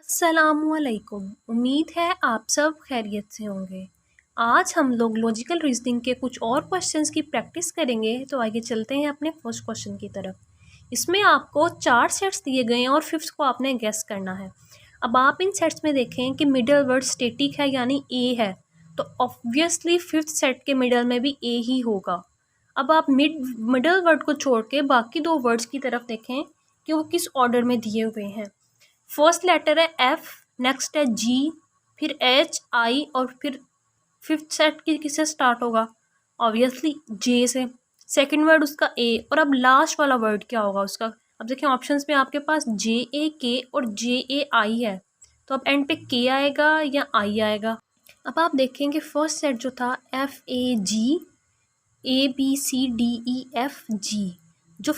अस्सलामुअलैकुम। उम्मीद है आप सब खैरियत से होंगे। आज हम लोग लॉजिकल रीजनिंग के कुछ और क्वेश्चंस की प्रैक्टिस करेंगे। तो आगे चलते हैं अपने फर्स्ट क्वेश्चन की तरफ। इसमें आपको 4 सेट्स दिए गए हैं और फिफ्थ को आपने गेस करना है। अब आप इन सेट्स में देखें कि मिडल वर्ड स्टैटिक है यानी ए है, तो ऑब्वियसली फिफ्थ सेट के मिडल में भी ए ही होगा। अब आप मिडल वर्ड को छोड़ के बाकी दो वर्ड्स की तरफ देखें कि वो किस ऑर्डर में दिए हुए हैं। फर्स्ट लेटर है एफ, नेक्स्ट है जी, फिर एच आई और फिर फिफ्थ सेट की किससे स्टार्ट होगा? ऑब्वियसली जे से। सेकंड वर्ड उसका ए, और अब लास्ट वाला वर्ड क्या होगा उसका? अब देखिए ऑप्शंस में आपके पास जे ए के और जे ए आई है, तो अब एंड पे के आएगा या आई आएगा? अब आप देखेंगे फर्स्ट सेट जो था F A G, A B C D E F G, जो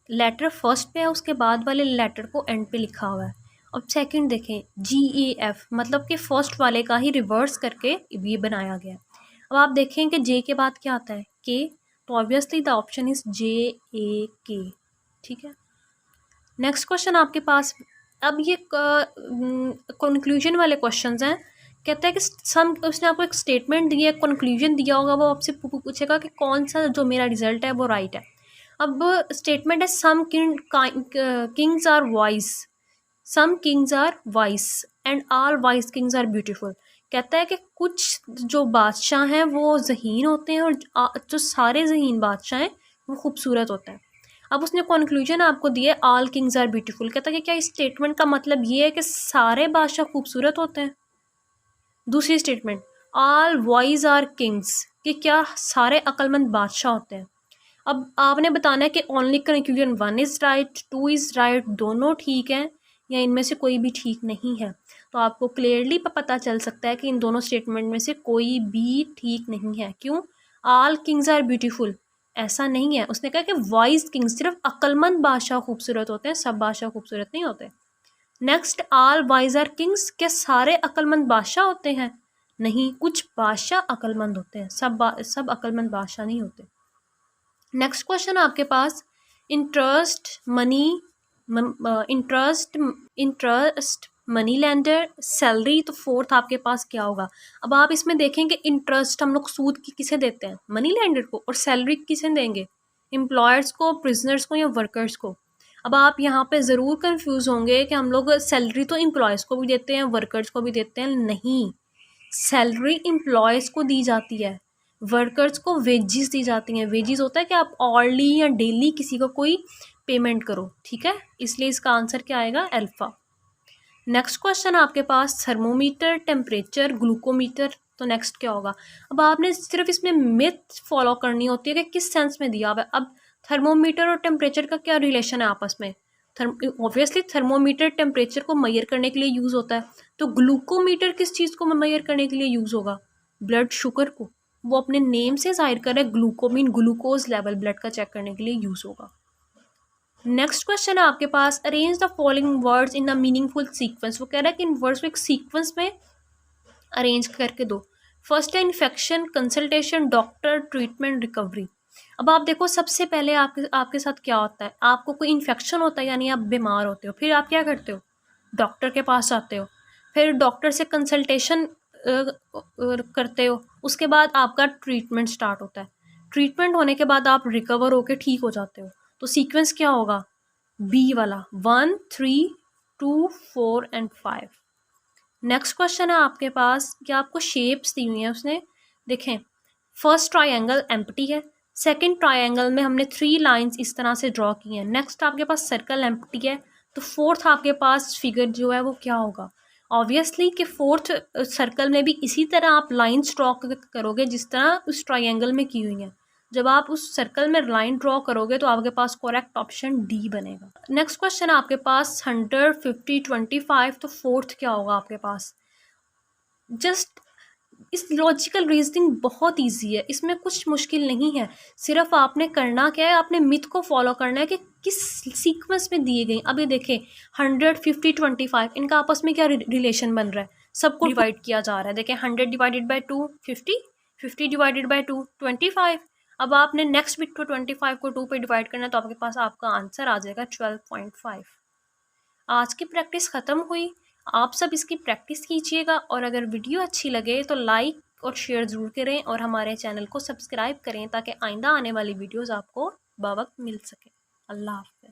लेटर फर्स्ट पे है उसके बाद वाले लेटर को एंड पे लिखा हुआ है। अब सेकंड देखें जी ए एफ, मतलब कि फर्स्ट वाले का ही रिवर्स करके ये बनाया गया है। अब आप देखें कि जे के बाद क्या आता है? के, तो ऑब्वियसली द ऑप्शन इज जे ए के। ठीक है, नेक्स्ट क्वेश्चन आपके पास। अब ये कंक्लूजन वाले क्वेश्चंस हैं। कहता है कि सम, उसने आपको एक स्टेटमेंट दिया है, कंक्लूजन दिया होगा, वो आपसे पूछेगा कि कौन सा जो मेरा रिजल्ट है वो राइट है। अब स्टेटमेंट है some kings are wise, some kings are wise and all wise kings are beautiful. कहता है कि कुछ जो बादशाह हैं वो ज़हीन होते हैं और जो सारे ज़हीन बादशाह हैं वो खूबसूरत होते हैं। अब उसने कंक्लूजन आपको दिया है ऑल किंग्स आर ब्यूटीफुल। कहता है कि क्या इस स्टेटमेंट का मतलब ये है कि सारे बादशाह खूबसूरत होते हैं? दूसरी statement all wise are kings, कि क्या सारे अक्लमंद बादशाह होते हैं? अब आपने बताना है कि only conclusion 1 is right, 2 is right, दोनों ठीक हैं या इनमें से कोई भी ठीक नहीं है। तो आपको क्लियरली पता चल सकता है कि इन दोनों स्टेटमेंट में से कोई भी ठीक नहीं है। क्यों? ऑल किंग्स आर ब्यूटीफुल ऐसा नहीं है। उसने कहा कि वाइज किंग्स, सिर्फ अक्लमंद बादशाह खूबसूरत होते हैं, सब बादशाह खूबसूरत नहीं होते। Next all wise are kings, क्या सारे अक्लमंद बादशाह होते हैं? नहीं, कुछ बादशाह अक्लमंद होते हैं, सब अक्लमंद बादशाह नहीं होते। नेक्स्ट क्वेश्चन आपके पास interest money, interest money lender salary, तो फोर्थ आपके पास क्या होगा? अब आप इसमें देखेंगे इंटरेस्ट हम लोग सूद की किसे देते हैं? मनी लेंडर को। और सैलरी किसे देंगे? एम्प्लॉयर्स को, प्रिजनर्स को या वर्कर्स को? अब आप यहाँ पे ज़रूर कंफ्यूज होंगे कि हम लोग सैलरी तो एम्प्लॉयज़ को भी देते हैं, वर्कर्स को भी देते हैं। नहीं, सैलरी एम्प्लॉयज़ को दी जाती है, वर्कर्स को वेजेस दी जाती हैं। वेजेस होता है कि आप ऑर्ली या डेली किसी को कोई पेमेंट करो, ठीक है, इसलिए इसका आंसर क्या आएगा? अल्फ़ा। नेक्स्ट क्वेश्चन आपके पास थर्मोमीटर, टेम्परेचर, ग्लूकोमीटर, तो नेक्स्ट क्या होगा? अब आपने सिर्फ इसमें मिथ फॉलो करनी होती है कि किस सेंस में दिया हुआ है। अब थर्मोमीटर और टेम्परेचर का क्या रिलेशन है आपस में? ऑब्वियसली थर्मोमीटर टेम्परेचर को मेजर करने के लिए यूज़ होता है, तो ग्लूकोमीटर किस चीज़ को मेजर करने के लिए यूज़ होगा? ब्लड शुगर को। वो अपने नेम से जाहिर कर रहा है, ग्लूकोमीन ग्लूकोज लेवल ब्लड का चेक करने के लिए यूज़ होगा। नेक्स्ट क्वेश्चन है आपके पास arrange the following words in a meaningful sequence. वो कह रहा है कि इन वर्ड्स को एक सीक्वेंस में अरेंज करके दो। फर्स्ट है infection, consultation, doctor, treatment, recovery. अब आप देखो सबसे पहले आपके साथ क्या होता है? आपको कोई इन्फेक्शन होता है यानी आप बीमार होते हो, फिर आप क्या करते हो? डॉक्टर के पास जाते हो, फिर डॉक्टर से कंसल्टेशन करते हो, उसके बाद आपका ट्रीटमेंट स्टार्ट होता है। ट्रीटमेंट होने के बाद आप रिकवर होकर ठीक हो जाते हो। तो सीक्वेंस क्या होगा? बी वाला, 1 3 2 4 एंड 5। नेक्स्ट क्वेश्चन है आपके पास कि आपको शेप्स दी हुई हैं उसने। देखें फर्स्ट ट्रायंगल एम्प्टी है, सेकंड ट्रायंगल में हमने 3 लाइंस इस तरह से ड्रॉ की हैं। नेक्स्ट आपके पास सर्कल एम्प्टी है, तो फोर्थ आपके पास फिगर जो है वो क्या होगा? ऑब्वियसली कि फोर्थ सर्कल में भी इसी तरह आप लाइंस ड्रॉ करोगे जिस तरह उस ट्रायंगल में की हुई हैं। जब आप उस सर्कल में लाइन ड्रॉ करोगे तो आपके पास करेक्ट ऑप्शन डी बनेगा। नेक्स्ट क्वेश्चन आपके पास 100 50 25, तो फोर्थ क्या होगा आपके पास? जस्ट इस लॉजिकल रीजनिंग बहुत इजी है, इसमें कुछ मुश्किल नहीं है। सिर्फ आपने करना क्या है, आपने मिथ को फॉलो करना है कि किस सीक्वेंस में दिए गए। अभी देखें 100 50 25 इनका आपस में क्या रिलेशन बन रहा है? सबको डिवाइड किया जा रहा है। देखें 100 डिवाइडेड बाई 2 50, 50 डिवाइडेड बाई 2 25। अब आपने नेक्स्ट बिट को 25 को 2 पे डिवाइड करना है, तो आपके पास आपका आंसर आ जाएगा 12.5। आज की प्रैक्टिस ख़त्म हुई। आप सब इसकी प्रैक्टिस कीजिएगा और अगर वीडियो अच्छी लगे तो लाइक और शेयर ज़रूर करें और हमारे चैनल को सब्सक्राइब करें ताकि आइंदा आने वाली वीडियोज़ आपको बवक्त मिल सके। अल्लाह हाफ़िज़।